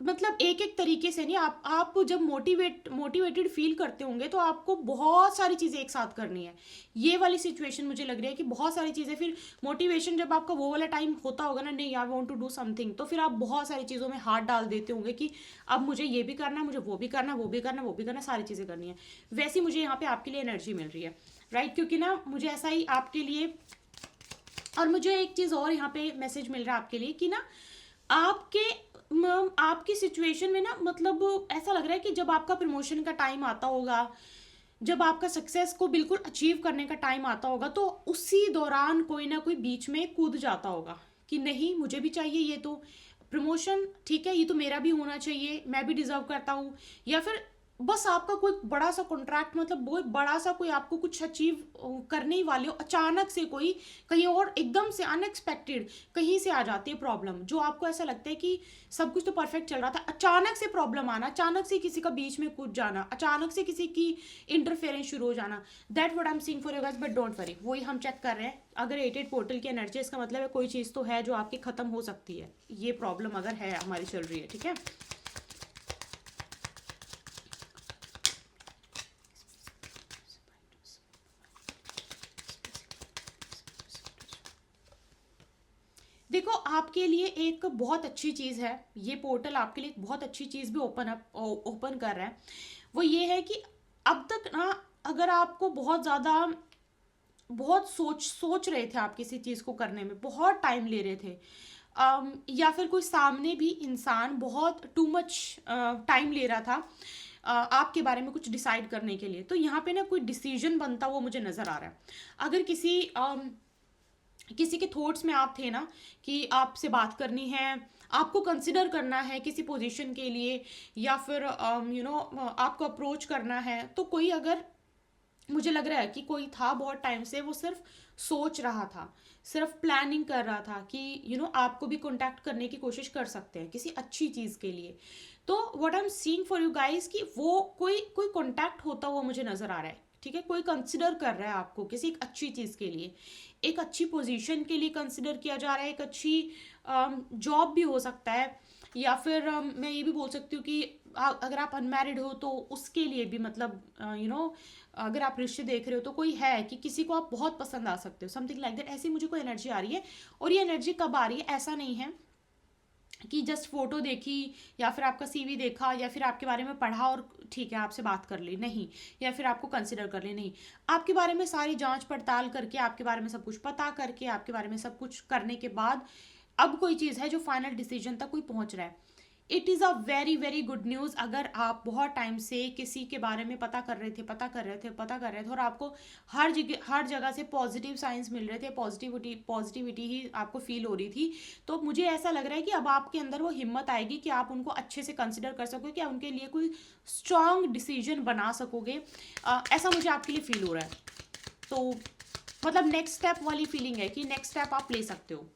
मतलब एक एक तरीके से नहीं, आप जब मोटिवेटेड फील करते होंगे तो आपको बहुत सारी चीज़ें एक साथ करनी है। ये वाली सिचुएशन मुझे लग रही है कि बहुत सारी चीज़ें, फिर मोटिवेशन जब आपका वो वाला टाइम होता होगा ना, नहीं I want to do something, तो फिर आप बहुत सारी चीज़ों में हाथ डाल देते होंगे कि अब मुझे ये भी करना है, मुझे वो भी करना, वो भी करना, वो भी करना, सारी चीज़ें करनी है। वैसी मुझे यहाँ पे आपके लिए एनर्जी मिल रही है, राइट? क्योंकि ना मुझे ऐसा ही आपके लिए, और मुझे एक चीज़ और यहाँ पे मैसेज मिल रहा है आपके लिए कि ना, आपके आपकी सिचुएशन में ना, मतलब ऐसा लग रहा है कि जब आपका प्रमोशन का टाइम आता होगा, जब आपका सक्सेस को बिल्कुल अचीव करने का टाइम आता होगा, तो उसी दौरान कोई ना कोई बीच में कूद जाता होगा कि नहीं मुझे भी चाहिए, ये तो प्रमोशन ठीक है, ये तो मेरा भी होना चाहिए, मैं भी डिजर्व करता हूँ। या फिर बस आपका कोई बड़ा सा कॉन्ट्रैक्ट, मतलब बहुत बड़ा सा कोई आपको कुछ अचीव करने ही वाले हो, अचानक से कोई कहीं और एकदम से अनएक्सपेक्टेड कहीं से आ जाती है प्रॉब्लम, जो आपको ऐसा लगता है कि सब कुछ तो परफेक्ट चल रहा था, अचानक से प्रॉब्लम आना, अचानक से किसी का बीच में कूद जाना, अचानक से किसी की इंटरफेरेंस शुरू हो जाना। That what I am seeing for you guys, but don't worry, वही हम चेक कर रहे हैं। अगर 88 पोर्टल की एनर्जी, इसका मतलब है कोई चीज़ तो है जो आपकी खत्म हो सकती है, ये प्रॉब्लम अगर है हमारी चल रही है, ठीक है। देखो, आपके लिए एक बहुत अच्छी चीज़ है, ये पोर्टल आपके लिए एक बहुत अच्छी चीज़ भी ओपन कर रहा है। वो ये है कि अब तक ना, अगर आपको बहुत ज़्यादा, बहुत सोच सोच रहे थे, आप किसी चीज़ को करने में बहुत टाइम ले रहे थे, या फिर कोई सामने भी इंसान बहुत टू मच टाइम ले रहा था आपके बारे में कुछ डिसाइड करने के लिए, तो यहाँ पे ना कोई डिसीजन बनता हुआ मुझे नज़र आ रहा है। अगर किसी के थॉट्स में आप थे ना कि आपसे बात करनी है, आपको कंसिडर करना है किसी पोजीशन के लिए, या फिर आपको अप्रोच करना है, तो कोई, अगर मुझे लग रहा है कि कोई था बहुत टाइम से, वो सिर्फ सोच रहा था, सिर्फ प्लानिंग कर रहा था कि आपको भी कांटेक्ट करने की कोशिश कर सकते हैं किसी अच्छी चीज़ के लिए। तो what I am seeing for you guys कि वो कोई कोई कांटेक्ट होता हुआ मुझे नज़र आ रहा है, ठीक है। कोई कंसिडर कर रहा है आपको किसी एक अच्छी चीज़ के लिए, एक अच्छी पोजीशन के लिए कंसिडर किया जा रहा है, एक अच्छी जॉब भी हो सकता है, या फिर मैं ये भी बोल सकती हूँ कि अगर आप अनमैरिड हो तो उसके लिए भी, मतलब अगर आप रिश्ते देख रहे हो तो कोई है कि किसी को आप बहुत पसंद आ सकते हो, समथिंग लाइक दैट, ऐसी मुझे कोई एनर्जी आ रही है। और ये एनर्जी कब आ रही है, ऐसा नहीं है कि जस्ट फोटो देखी, या फिर आपका सीवी देखा, या फिर आपके बारे में पढ़ा और ठीक है आपसे बात कर ली, नहीं, या फिर आपको कंसिडर कर ली, नहीं, आपके बारे में सारी जांच पड़ताल करके, आपके बारे में सब कुछ पता करके, आपके बारे में सब कुछ करने के बाद अब कोई चीज़ है जो फाइनल डिसीजन तक कोई पहुंच रहा है। It is a very very good news. अगर आप बहुत टाइम से किसी के बारे में पता कर रहे थे, और आपको हर जगह से पॉजिटिव साइंस मिल रहे थे, पॉजिटिविटी ही आपको फील हो रही थी, तो मुझे ऐसा लग रहा है कि अब आपके अंदर वो हिम्मत आएगी कि आप उनको अच्छे से कंसिडर कर सकोगे, कि उनके लिए कोई स्ट्रांग डिसीजन बना सकोगे। ऐसा मुझे आपके लिए फील हो रहा है। तो मतलब नेक्स्ट स्टेप वाली फीलिंग है कि नेक्स्ट स्टेप आप ले सकते हो।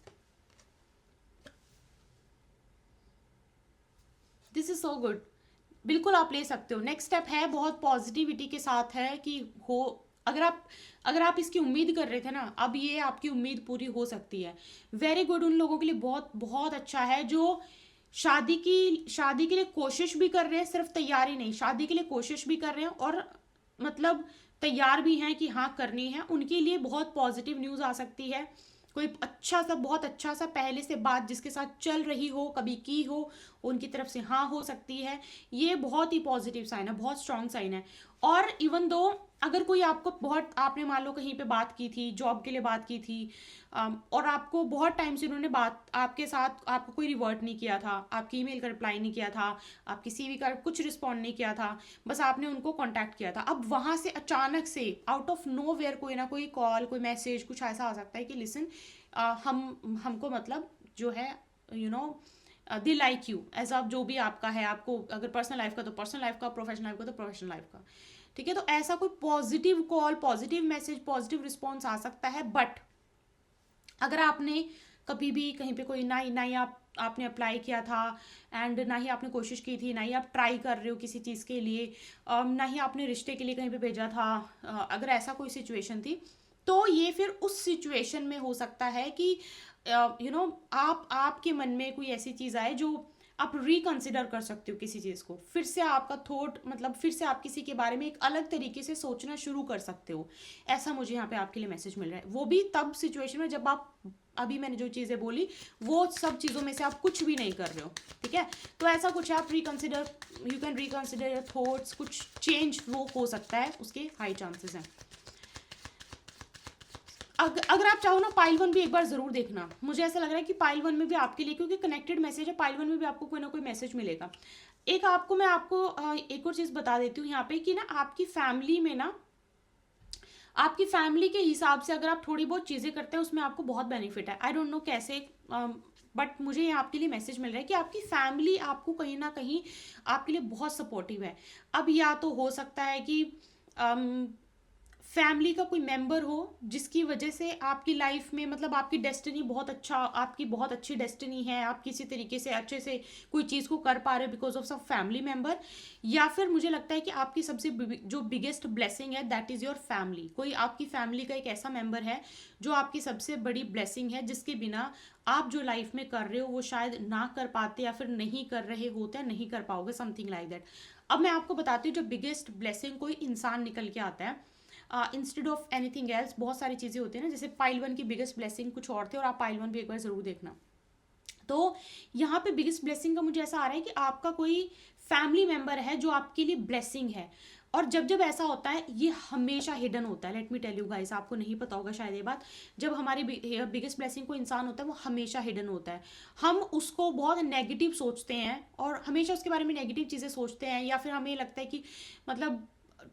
दिस इज सो गुड, बिल्कुल आप ले सकते हो। नेक्स्ट स्टेप है, बहुत पॉजिटिविटी के साथ है कि हो, अगर आप इसकी उम्मीद कर रहे थे ना, अब ये आपकी उम्मीद पूरी हो सकती है। वेरी गुड, उन लोगों के लिए बहुत बहुत अच्छा है जो शादी के लिए कोशिश भी कर रहे हैं, सिर्फ तैयारी नहीं, शादी के लिए कोशिश भी कर रहे हैं और मतलब तैयार भी हैं कि हाँ करनी है, उनके लिए बहुत पॉजिटिव न्यूज़ आ सकती है। कोई अच्छा सा, बहुत अच्छा सा पहले से बात जिसके साथ चल रही हो, कभी की हो, उनकी तरफ से हाँ हो सकती है। ये बहुत ही पॉजिटिव साइन है, बहुत स्ट्रांग साइन है। और इवन दो अगर कोई आपको बहुत, आपने मान लो कहीं पे बात की थी, जॉब के लिए बात की थी, और आपको बहुत टाइम से उन्होंने बात आपके साथ, आपको कोई रिवर्ट नहीं किया था, आपकी ईमेल का रिप्लाई नहीं किया था, आपकी सीवी का कुछ रिस्पॉन्ड नहीं किया था, बस आपने उनको कांटेक्ट किया था, अब वहां से अचानक से आउट ऑफ नो वेयर कोई ना कोई कॉल, कोई मैसेज, कुछ ऐसा आ सकता है कि लिसन, हम हमको मतलब जो है you know they like you as आप जो भी आपका है, आपको अगर पर्सनल लाइफ का तो पर्सनल लाइफ का, प्रोफेशनल लाइफ का तो प्रोफेशनल लाइफ का, ठीक है। तो ऐसा कोई positive call, positive message, positive response आ सकता है। बट अगर आपने कभी भी कहीं पे कोई ना ही आपने अप्लाई किया था, एंड ना ही आपने कोशिश की थी, ना ही आप ट्राई कर रहे हो किसी चीज़ के लिए, ना ही आपने रिश्ते के लिए कहीं पे भेजा था, अगर ऐसा कोई सिचुएशन थी, तो ये फिर उस सिचुएशन में हो सकता है कि आपके मन में कोई ऐसी चीज़ आए जो आप रिकंसिडर कर सकते हो किसी चीज़ को, फिर से आपका थॉट, मतलब फिर से आप किसी के बारे में एक अलग तरीके से सोचना शुरू कर सकते हो। ऐसा मुझे यहाँ पे आपके लिए मैसेज मिल रहा है। वो भी तब सिचुएशन में जब आप, अभी मैंने जो चीज़ें बोली वो सब चीज़ों में से आप कुछ भी नहीं कर रहे हो, ठीक है। तो ऐसा कुछ आप reconsider, you can reconsider your thoughts, कुछ चेंज वो हो सकता है, उसके हाई चांसेस हैं। अगर आप चाहो ना, पाइल 1 भी एक बार जरूर देखना। मुझे ऐसा लग रहा है कि पाइल 1 में भी आपके लिए, क्योंकि कनेक्टेड मैसेज है, पाइल 1 में भी आपको कोई ना कोई मैसेज मिलेगा। एक आपको मैं आपको एक और चीज बता देती हूँ यहाँ पे कि ना, आपकी फैमिली में ना, आपकी फैमिली के हिसाब से अगर आप थोड़ी बहुत चीजें करते हैं उसमें आपको बहुत बेनिफिट है। आई डोंट नो कैसे, बट मुझे यहाँ आपके लिए मैसेज मिल रहा है कि आपकी फैमिली आपको कहीं ना कहीं आपके लिए बहुत सपोर्टिव है। अब या तो हो सकता है कि फैमिली का कोई मेंबर हो जिसकी वजह से आपकी लाइफ में, मतलब आपकी डेस्टिनी बहुत अच्छा, आपकी बहुत अच्छी डेस्टिनी है, आप किसी तरीके से अच्छे से कोई चीज़ को कर पा रहे हो because of some family member. या फिर मुझे लगता है कि आपकी सबसे जो बिगेस्ट ब्लेसिंग है दैट इज़ योर फैमिली। कोई आपकी फैमिली का एक ऐसा मेंबर है जो आपकी सबसे बड़ी ब्लेसिंग है, जिसके बिना आप जो लाइफ में कर रहे हो वो शायद ना कर पाते, या फिर नहीं कर रहे होते, नहीं कर पाओगे, समथिंग लाइक दैट। अब मैं आपको बताती हूँ, जो बिगेस्ट ब्लेसिंग कोई इंसान निकल के आता है इंस्टेड ऑफ एनीथिंग एल्स, बहुत सारी चीज़ें होती है ना, जैसे पाइल 1 की बिगेस्ट ब्लेसिंग कुछ और थे, और आप पाइल 1 भी एक बार ज़रूर देखना। तो यहाँ पे बिगेस्ट ब्लेसिंग का मुझे ऐसा आ रहा है कि आपका कोई फैमिली मेंबर है जो आपके लिए ब्लेसिंग है। और जब जब ऐसा होता है, ये हमेशा हिडन होता है, let me tell you guys, आपको नहीं पता होगा शायद ये बात। जब हमारी बिगेस्ट ब्लेसिंग कोई इंसान होता है वो हमेशा हिडन होता है। हम उसको बहुत नेगेटिव सोचते हैं और हमेशा उसके बारे में नेगेटिव चीज़ें सोचते हैं, या फिर हमें लगता है कि मतलब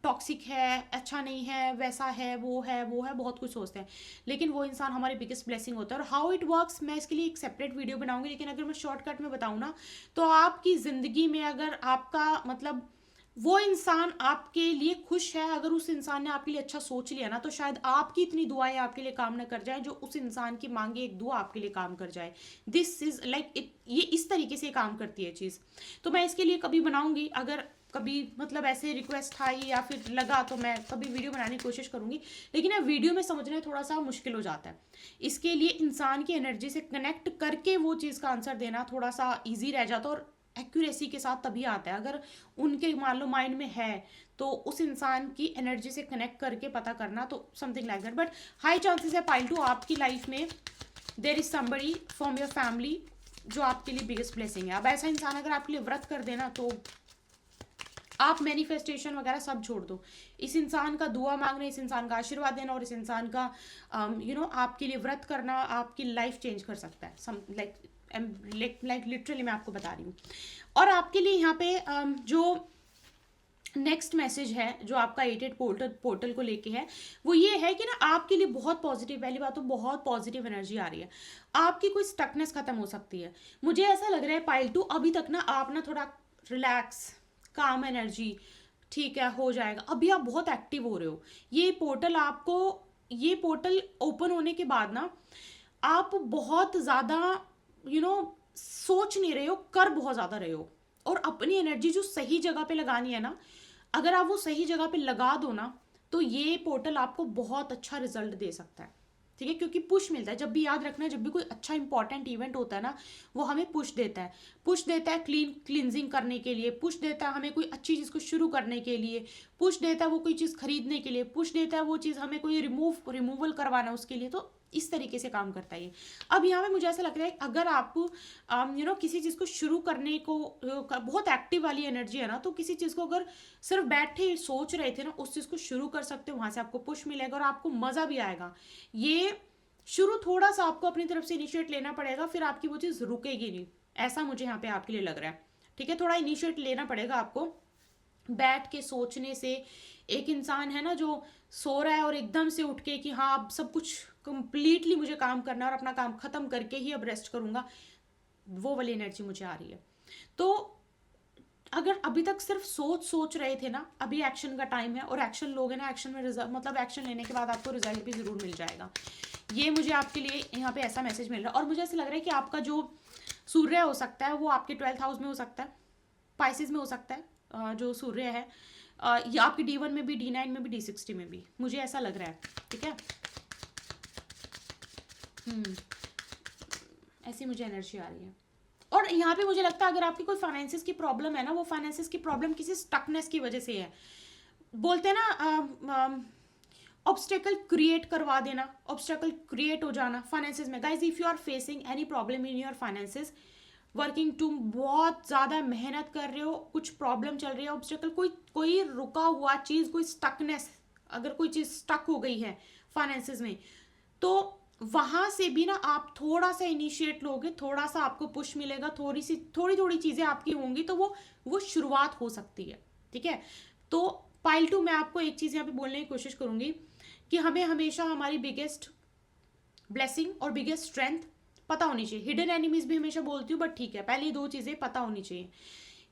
टॉक्सिक है, अच्छा नहीं है, वैसा है, वो है, वो है, बहुत कुछ सोचते हैं। लेकिन वो इंसान हमारी बिगेस्ट ब्लेसिंग होता है। और हाउ इट वर्क्स, मैं इसके लिए एक सेपरेट वीडियो बनाऊंगी, लेकिन अगर मैं शॉर्टकट में बताऊँ ना, तो आपकी ज़िंदगी में अगर आपका मतलब वो इंसान आपके लिए खुश है, अगर उस इंसान ने आपके लिए अच्छा सोच लिया ना, तो शायद आपकी इतनी दुआएं आपके लिए काम ना कर जाए जो उस इंसान की मांगे एक दुआ आपके लिए काम कर जाए। दिस इज लाइक इट, ये इस तरीके से काम करती है चीज़। तो मैं इसके लिए कभी बनाऊंगी, अगर कभी मतलब ऐसे रिक्वेस्ट आई या फिर लगा तो मैं कभी वीडियो बनाने की कोशिश करूंगी। लेकिन अब वीडियो में समझना थोड़ा सा मुश्किल हो जाता है, इसके लिए इंसान की एनर्जी से कनेक्ट करके वो चीज़ का आंसर देना थोड़ा सा ईजी रह जाता है, और एक्यूरेसी के साथ तभी आता है। अगर उनके मान लो माइंड में है तो उस इंसान की एनर्जी से कनेक्ट करके पता करना, तो something like that. But high chances है पाइल 2 आपकी लाइफ में there is somebody from your family जो आपके लिए बिगेस्ट ब्लेसिंग है। अब ऐसा इंसान अगर आपके लिए व्रत कर देना, तो आप मैनिफेस्टेशन वगैरह सब छोड़ दो, इस इंसान का दुआ मांगना, इस इंसान का आशीर्वाद देना और इस इंसान का आपके लिए व्रत करना आपकी लाइफ चेंज कर सकता है। सम लाइक लिटरली मैं आपको बता रही हूँ। और आपके लिए यहाँ पे जो नेक्स्ट मैसेज है जो आपका 88 पोर्टल को लेके है, वो ये है कि ना आपके लिए बहुत पॉजिटिव, पहली बात तो बहुत पॉजिटिव एनर्जी आ रही है। आपकी कोई स्टकनेस खत्म हो सकती है। मुझे ऐसा लग रहा है पाइल 2 अभी तक ना आप ना थोड़ा रिलैक्स, काम एनर्जी, ठीक है हो जाएगा, अभी आप बहुत एक्टिव हो रहे हो। ये पोर्टल ओपन होने के बाद ना आप बहुत ज़्यादा सोच नहीं रहे हो, कर बहुत ज़्यादा रहे हो। और अपनी एनर्जी जो सही जगह पे लगानी है ना, अगर आप वो सही जगह पे लगा दो ना, तो ये पोर्टल आपको बहुत अच्छा रिजल्ट दे सकता है, ठीक है। क्योंकि पुश मिलता है, जब भी याद रखना है, जब भी कोई अच्छा इंपॉर्टेंट इवेंट होता है ना, वो हमें पुश देता है क्लींजिंग करने के लिए, पुश देता है हमें कोई अच्छी चीज़ को शुरू करने के लिए, पुश देता है वो कोई चीज़ खरीदने के लिए, पुश देता है वो चीज़ हमें कोई रिमूवल करवाना है उसके लिए। तो इस तरीके से काम करता है ये। अब यहाँ पे मुझे ऐसा लग रहा है अगर आप किसी चीज़ को शुरू करने को बहुत एक्टिव वाली एनर्जी है ना, तो किसी चीज़ को अगर सिर्फ बैठे सोच रहे थे ना, उस चीज़ को शुरू कर सकते हो, वहां से आपको पुश मिलेगा और आपको मज़ा भी आएगा। ये शुरू थोड़ा सा आपको अपनी तरफ से इनिशिएट लेना पड़ेगा, फिर आपकी वो चीज़ रुकेगी नहीं, ऐसा मुझे यहाँ पे आपके लिए लग रहा है। ठीक है, थोड़ा इनिशिएट लेना पड़ेगा आपको। बैठ के सोचने से एक इंसान है ना जो सो रहा है और एकदम से उठ के कि हाँ अब सब कुछ कंप्लीटली मुझे काम करना है और अपना काम खत्म करके ही अब रेस्ट करूंगा, वो वाली एनर्जी मुझे आ रही है। तो अगर अभी तक सिर्फ सोच रहे थे ना, अभी एक्शन का टाइम है और एक्शन लोगे ना, एक्शन में रिजल्ट मतलब एक्शन लेने के बाद आपको रिजल्ट भी जरूर मिल जाएगा। ये मुझे आपके लिए यहाँ पे ऐसा मैसेज मिल रहा है। और मुझे ऐसा लग रहा है कि आपका जो सूर्य हो सकता है वो आपके 12th हाउस में हो सकता है, पाइसिस में हो सकता है। जो सूर्य है ये आपकी D1 में भी, D9 में भी, D60 में भी, मुझे ऐसा लग रहा है। ठीक है, ऐसी मुझे एनर्जी आ रही है। और यहाँ पे मुझे लगता है अगर आपकी कोई फाइनेंसिस की प्रॉब्लम है ना, वो फाइनेंसिस की प्रॉब्लम किसी स्टकनेस की वजह से है। बोलते हैं ना ऑब्स्टेकल क्रिएट करवा देना, ऑब्स्टेकल क्रिएट हो जाना फाइनेंसिस में। Guys if you are facing any problem in your finances, working too बहुत ज़्यादा मेहनत कर रहे हो, कुछ प्रॉब्लम चल रही है, ऑब्स्टेकल कोई रुका हुआ चीज़, कोई स्टकनेस, अगर कोई चीज़ स्टक हो गई है फाइनेंसिस में, तो वहां से भी ना आप थोड़ा सा इनिशिएट लोगे, थोड़ा सा आपको पुश मिलेगा, थोड़ी चीज़ें आपकी होंगी, तो वो शुरुआत हो सकती है। ठीक है, तो पाइल 2 मैं आपको एक चीज़ यहाँ पे बोलने की कोशिश करूंगी कि हमें हमेशा हमारी बिगेस्ट ब्लेसिंग और बिगेस्ट स्ट्रेंथ पता होनी चाहिए। हिडन एनिमीज भी हमेशा बोलती हूँ, बट ठीक है, पहले 2 चीज़ें पता होनी चाहिए।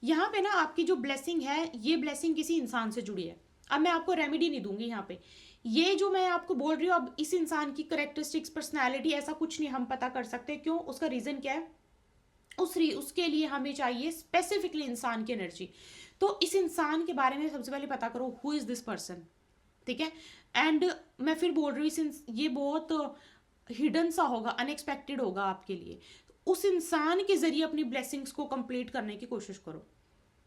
यहाँ पे ना आपकी जो ब्लेसिंग है, ये ब्लेसिंग किसी इंसान से जुड़ी है। अब मैं आपको रेमेडी नहीं दूंगी यहाँ पे, ये जो मैं आपको बोल रही हूँ अब इस इंसान की करेक्टरिस्टिक्स, पर्सनैलिटी, ऐसा कुछ नहीं हम पता कर सकते। क्यों? उसका रीजन क्या है, उसके लिए हमें चाहिए स्पेसिफिकली इंसान की एनर्जी। तो इस इंसान के बारे में सबसे पहले पता करो, हु इज दिस पर्सन। ठीक है, एंड मैं फिर बोल रही हूँ ये बहुत हिडन सा होगा, अनएक्सपेक्टेड होगा आपके लिए। उस इंसान के जरिए अपनी ब्लेसिंग्स को कंप्लीट करने की कोशिश करो,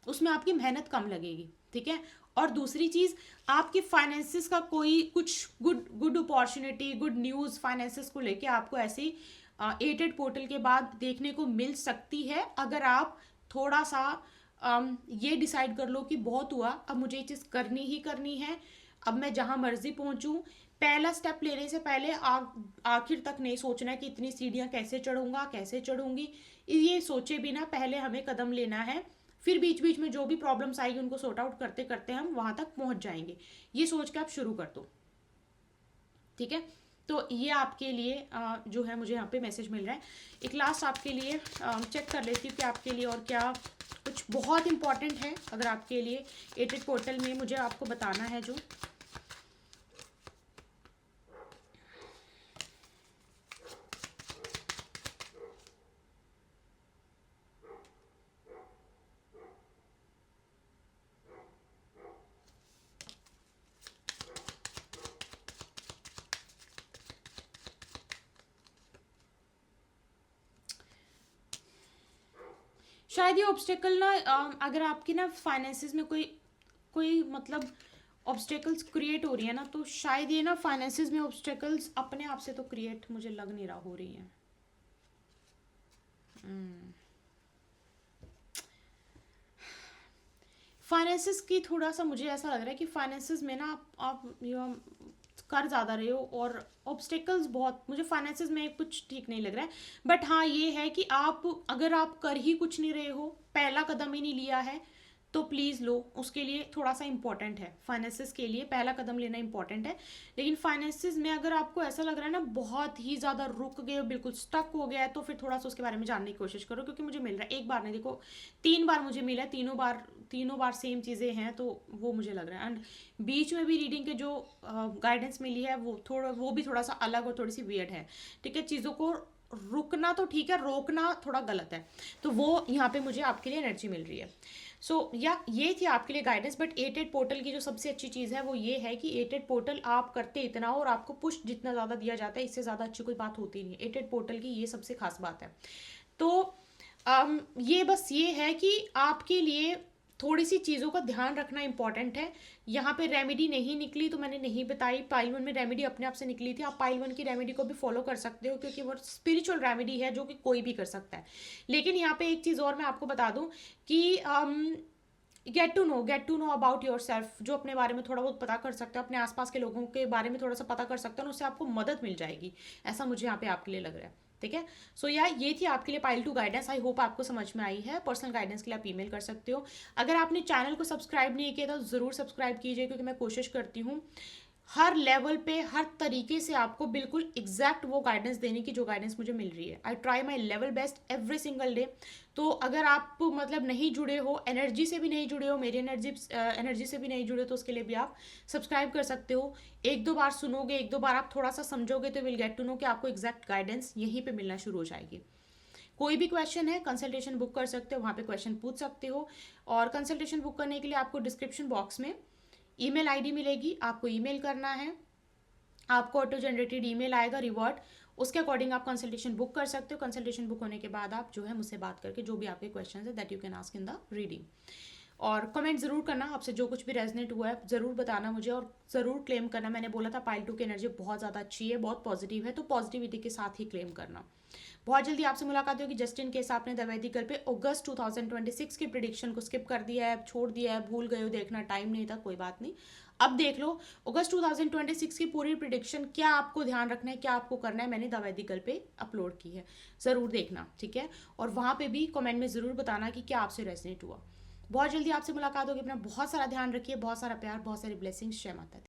उसमें आपकी मेहनत कम लगेगी। ठीक है, और दूसरी चीज, आपके फाइनेंसिस का कोई कुछ good opportunity, good news finances को लेके आपको ऐसी 8 पोर्टल के बाद देखने को मिल सकती है, अगर आप थोड़ा सा ये डिसाइड कर लो कि बहुत हुआ, अब मुझे ये चीज़ करनी ही करनी है, अब मैं जहां मर्जी पहुंचूं। पहला स्टेप लेने से पहले आखिर तक नहीं सोचना है कि इतनी सीढ़ियां कैसे चढ़ूंगा, कैसे चढ़ूंगी, ये सोचे बिना पहले हमें कदम लेना है। फिर बीच बीच में जो भी प्रॉब्लम्स आएगी उनको सॉर्ट आउट करते करते हम वहां तक पहुंच जाएंगे, ये सोच के आप शुरू कर दो। ठीक है, तो ये आपके लिए जो है मुझे यहाँ पे मैसेज मिल रहा है। एक लास्ट आपके लिए चेक कर लेती हूँ कि आपके लिए और क्या कुछ बहुत इंपॉर्टेंट है, अगर आपके लिए 8 पोर्टल में मुझे आपको बताना है जो। शायद ये ऑब्स्टेकल ना अगर आपकी ना फाइनेंसिस में कोई मतलब ऑब्स्टेकल्स क्रिएट हो रही है ना, तो शायद ये ना फाइनेंसिस में ऑब्स्टेकल्स अपने आप से तो क्रिएट मुझे लग नहीं रहा हो रही है। फाइनेंसिस की थोड़ा सा मुझे ऐसा लग रहा है कि फाइनेंसिस में ना आप कर ज़्यादा रहे हो और ऑब्स्टेकल्स बहुत, मुझे फाइनेंसिस में कुछ ठीक नहीं लग रहा है। बट हाँ ये है कि आप अगर आप कर ही कुछ नहीं रहे हो, पहला कदम ही नहीं लिया है, तो प्लीज़ लो, उसके लिए थोड़ा सा इंपॉर्टेंट है। फाइनेंसिस के लिए पहला कदम लेना इंपॉर्टेंट है। लेकिन फाइनेंसिस में अगर आपको ऐसा लग रहा है ना बहुत ही ज़्यादा रुक गए, बिल्कुल स्टक हो गया है, तो फिर थोड़ा सा उसके बारे में जानने की कोशिश करो, क्योंकि मुझे मिल रहा है एक बार नहीं, देखो 3 बार मुझे मिला है, तीनों बार सेम चीज़ें हैं, तो वो मुझे लग रहा है। एंड बीच में भी रीडिंग के जो गाइडेंस मिली है वो भी थोड़ा सा अलग और थोड़ी सी वियर्ड है। ठीक है, चीज़ों को रुकना तो ठीक है, रोकना थोड़ा गलत है, तो वो यहाँ पे मुझे आपके लिए एनर्जी मिल रही है। सो ये थी आपके लिए गाइडेंस। बट 8 पोर्टल की जो सबसे अच्छी चीज़ है वो ये है कि 8 पोर्टल आप करते इतना हो और आपको पुश जितना ज़्यादा दिया जाता है, इससे ज़्यादा अच्छी कोई बात होती नहीं है। 8 पोर्टल की ये सबसे खास बात है। तो ये बस ये है कि आपके लिए थोड़ी सी चीज़ों का ध्यान रखना इंपॉर्टेंट है। यहाँ पे रेमेडी नहीं निकली तो मैंने नहीं बताई, पाइल 1 में रेमेडी अपने आप से निकली थी। आप पाइल 1 की रेमेडी को भी फॉलो कर सकते हो, क्योंकि वो स्पिरिचुअल रेमेडी है जो कि कोई भी कर सकता है। लेकिन यहाँ पे एक चीज़ और मैं आपको बता दूँ कि get to know about yourself. जो अपने बारे में थोड़ा बहुत पता कर सकते हो, अपने आसपास के लोगों के बारे में थोड़ा सा पता कर सकते हो, उससे आपको मदद मिल जाएगी। ऐसा मुझे यहाँ पे आपके लिए लग रहा है। ठीक है, सो ये थी आपके लिए पाइल 2 गाइडेंस। आई होप आपको समझ में आई है। पर्सनल गाइडेंस के लिए आप ईमेल कर सकते हो। अगर आपने चैनल को सब्सक्राइब नहीं किया तो ज़रूर सब्सक्राइब कीजिए, क्योंकि मैं कोशिश करती हूँ हर लेवल पे हर तरीके से आपको बिल्कुल एग्जैक्ट वो गाइडेंस देने की जो गाइडेंस मुझे मिल रही है। I try my level best every single day. तो अगर आप मतलब नहीं जुड़े हो, एनर्जी से भी नहीं जुड़े हो, मेरी एनर्जी से भी नहीं जुड़े, तो उसके लिए भी आप सब्सक्राइब कर सकते हो। एक दो बार सुनोगे, एक दो बार आप थोड़ा सा समझोगे तो विल गेट टू नो कि आपको एग्जैक्ट गाइडेंस यहीं पे मिलना शुरू हो जाएगी। कोई भी क्वेश्चन है, कंसल्टेशन बुक कर सकते हो, वहाँ पे क्वेश्चन पूछ सकते हो। और कंसल्टेशन बुक करने के लिए आपको डिस्क्रिप्शन बॉक्स में ईमेल आईडी मिलेगी, आपको ईमेल करना है, आपको ऑटो जनरेटेड ईमेल आएगा रिवर्ट, उसके अकॉर्डिंग आप कंसल्टेशन बुक कर सकते हो। कंसल्टेशन बुक होने के बाद आप जो है मुझसे बात करके जो भी आपके क्वेश्चन है that you can ask in the reading. और कमेंट ज़रूर करना, आपसे जो कुछ भी रेजनेट हुआ है ज़रूर बताना मुझे, और ज़रूर क्लेम करना। मैंने बोला था पाइल 2 की एनर्जी बहुत ज़्यादा अच्छी है, बहुत पॉजिटिव है, तो पॉजिटिविटी के साथ ही क्लेम करना। बहुत जल्दी आपसे मुलाकात होगी। जस्ट इन केस आपने द वैदिक गर्ल पे अगस्त 2026 की प्रिडिक्शन को स्किप कर दिया है, छोड़ दिया है, भूल गए हो, देखना टाइम नहीं था, कोई बात नहीं, अब देख लो। अगस्त 2026 की पूरी प्रिडिक्शन, क्या आपको ध्यान रखना है, क्या आपको करना है, मैंने द वैदिक गर्ल पे अपलोड की है, ज़रूर देखना। ठीक है, और वहाँ पे भी कमेंट में ज़रूर बताना कि क्या आपसे रेजनेट हुआ। बहुत जल्दी आपसे मुलाकात होगी। अपना बहुत सारा ध्यान रखिए, बहुत सारा प्यार, बहुत सारी ब्लेसिंग्स। जय माता दी।